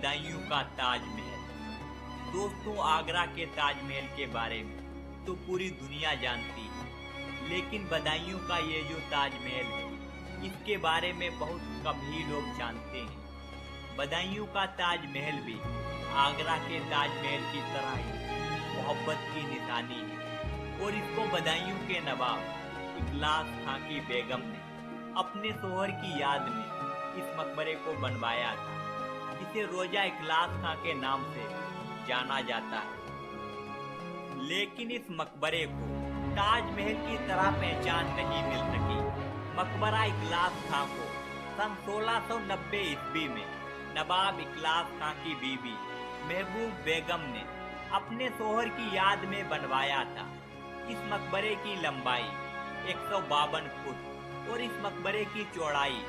बदायूं का ताजमहल। दोस्तों, आगरा के ताजमहल के बारे में तो पूरी दुनिया जानती है, लेकिन बदायूं का ये जो ताजमहल है, इसके बारे में बहुत कम ही लोग जानते हैं। बदायूं का ताजमहल भी आगरा के ताजमहल की तरह ही मोहब्बत की निशानी है और इसको बदायूं के नवाब इखलास खां की बेगम ने अपने शोहर की याद में इस मकबरे को बनवाया था। इसे रोजा इखलास खां के नाम से जाना जाता है, लेकिन इस मकबरे को ताजमहल की तरह पहचान नहीं मिल सकी। मकबरा इखलास खां को सन 1690 ईस्वी में नवाब इखलास खां की बीवी महबूब बेगम ने अपने शोहर की याद में बनवाया था। इस मकबरे की लंबाई 152 फुट और इस मकबरे की चौड़ाई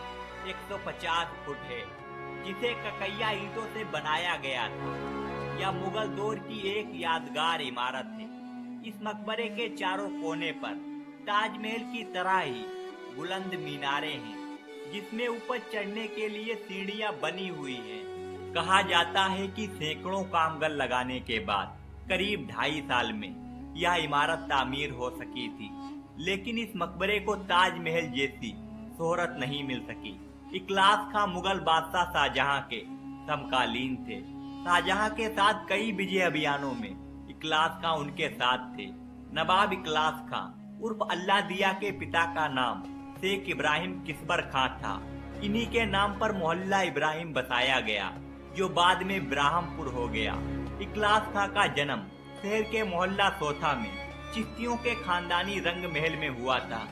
150 फुट है, जिसे ककैया ईंटों से बनाया गया था। यह मुगल दौर की एक यादगार इमारत है। इस मकबरे के चारों कोने पर ताजमहल की तरह ही बुलंद मीनारें हैं, जिसमें ऊपर चढ़ने के लिए सीढ़ियां बनी हुई हैं। कहा जाता है कि सैकड़ों कामगार लगाने के बाद करीब 2.5 साल में यह इमारत तामीर हो सकी थी, लेकिन इस मकबरे को ताजमहल जैसी शोहरत नहीं मिल सकी। इखलास खां मुगल बादशाह शाहजहां के समकालीन थे। शाहजहां के साथ कई विजय अभियानों में इखलास खां उनके साथ थे। नवाब इखलास खां उर्फ अल्लाह दिया के पिता का नाम शेख इब्राहिम किस्बर खां था। इन्हीं के नाम पर मोहल्ला इब्राहिम बसाया गया, जो बाद में ब्राह्मपुर हो गया। इखलास खां का जन्म शहर के मोहल्ला सोथा में चिश्तियों के खानदानी रंग महल में हुआ था।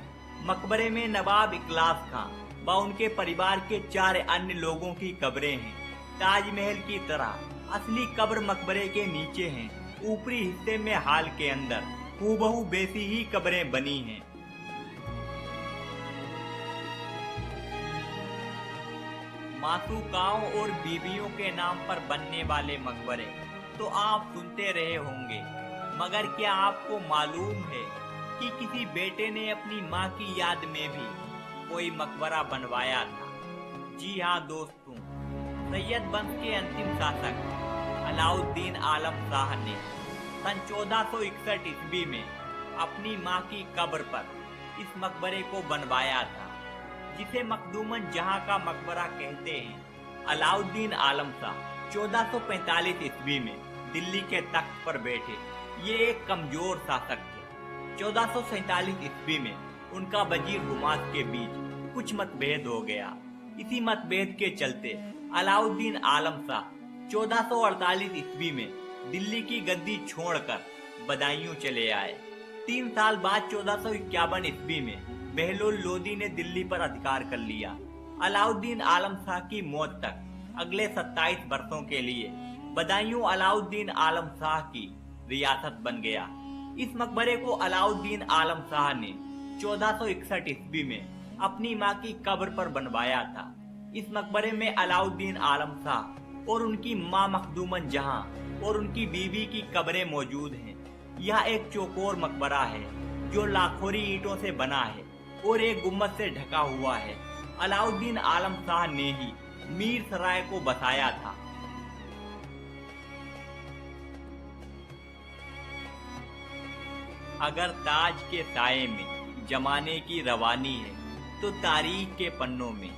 मकबरे में नवाब इखलास खां व उनके परिवार के 4 अन्य लोगों की कब्रें हैं। ताजमहल की तरह असली कब्र मकबरे के नीचे हैं। ऊपरी हिस्से में हाल के अंदर हूबहू वैसी ही कब्रें बनी हैं। मासूकाओं और बीबियों के नाम पर बनने वाले मकबरे तो आप सुनते रहे होंगे, मगर क्या आपको मालूम है कि किसी बेटे ने अपनी माँ की याद में भी कोई मकबरा बनवाया था? जी हाँ दोस्तों, सैयद वंश के अंतिम शासक अलाउद्दीन आलम शाह ने सन 1461 ईस्वी में अपनी माँ की कब्र पर इस मकबरे को बनवाया था, जिसे मखदूमन जहां का मकबरा कहते हैं। अलाउद्दीन आलम शाह 1445 ईस्वी में दिल्ली के तख्त पर बैठे। ये एक कमजोर शासक थे। 1447 ईस्वी में उनका वजीर हुमायूं के बीच कुछ मतभेद हो गया। इसी मतभेद के चलते अलाउद्दीन आलम शाह 1448 ईस्वी में दिल्ली की गद्दी छोड़कर बदायूं चले आए। 3 साल बाद 1451 ईस्वी में बहलोल लोदी ने दिल्ली पर अधिकार कर लिया। अलाउद्दीन आलम शाह की मौत तक अगले 27 वर्षों के लिए बदायूं अलाउद्दीन आलम शाह की रियासत बन गया। इस मकबरे को अलाउद्दीन आलम शाह ने 1461 ईस्वी में अपनी मां की कब्र पर बनवाया था। इस मकबरे में अलाउद्दीन आलम शाह और उनकी मां मखदूमन जहां और उनकी बीवी की कब्रें मौजूद हैं। यह एक चौकोर मकबरा है जो लाखोरी ईंटों से बना है और एक गुम्बद से ढका हुआ है। अलाउद्दीन आलम शाह ने ही मीर सराय को बसाया था। अगर ताज के साये में जमाने की रवानी है, तो तारीख के पन्नों में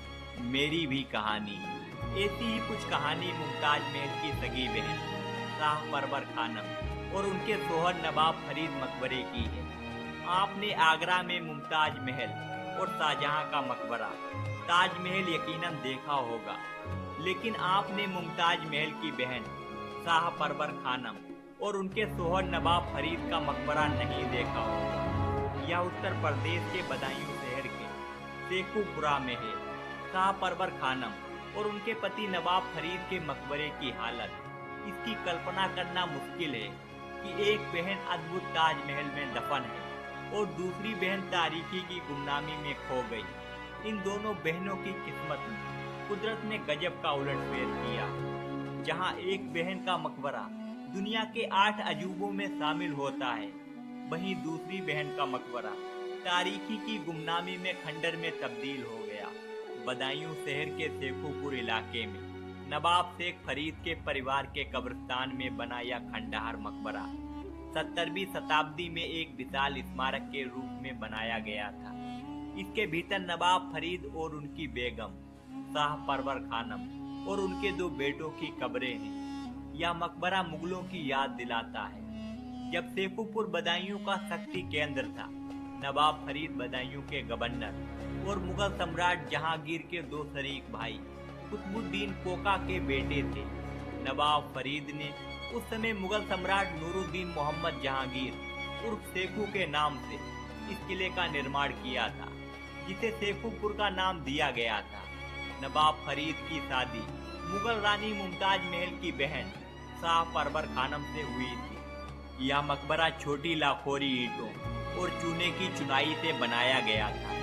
मेरी भी कहानी है। ऐसी ही कुछ कहानी मुमताज महल की सगी बहन शाह परवर खानम और उनके शोहर नवाब फरीद मकबरे की है। आपने आगरा में मुमताज महल और शाहजहां का मकबरा ताजमहल यकीनन देखा होगा, लेकिन आपने मुमताज महल की बहन शाह परवर खानम और उनके शोहर नवाब फरीद का मकबरा नहीं देखा होगा। यह उत्तर प्रदेश के बदायूं शहर के शेखुपुरा में है। शाह परवर खानम और उनके पति नवाब फरीद के मकबरे की हालत, इसकी कल्पना करना मुश्किल है कि एक बहन अद्भुत ताजमहल में दफन है और दूसरी बहन तारीखी की गुमनामी में खो गई। इन दोनों बहनों की किस्मत में कुदरत ने गजब का उलटफेर किया। जहां एक बहन का मकबरा दुनिया के 8 अजूबों में शामिल होता है, वहीं दूसरी बहन का मकबरा तारीखी की गुमनामी में खंडर में तब्दील हो गया। बदायूं शहर के शेखुपुर इलाके में नवाब शेख फरीद के परिवार के कब्रिस्तान में बना यह खंडहर मकबरा 17वीं शताब्दी में एक विशाल स्मारक के रूप में बनाया गया था। इसके भीतर नवाब फरीद और उनकी बेगम शाह परवर खानम और उनके 2 बेटों की कब्रें हैं। यह मकबरा मुगलों की याद दिलाता है जब शेखुपुर बदायूं का शक्ति केंद्र था। नवाब फरीद बदायूं के गवर्नर और मुगल सम्राट जहांगीर के 2 शरीक भाई कुतुबुद्दीन कोका के बेटे थे। नवाब फरीद ने उस समय मुगल सम्राट नूरुद्दीन मोहम्मद जहांगीर उर्फ शेखू के नाम से इस किले का निर्माण किया था, जिसे शेखुपुर का नाम दिया गया था। नवाब फरीद की शादी मुगल रानी मुमताज महल की बहन शाह परवर खानम से हुई थी। यह मकबरा छोटी लाखोरी ईंटों और चूने की चुनाई से बनाया गया था।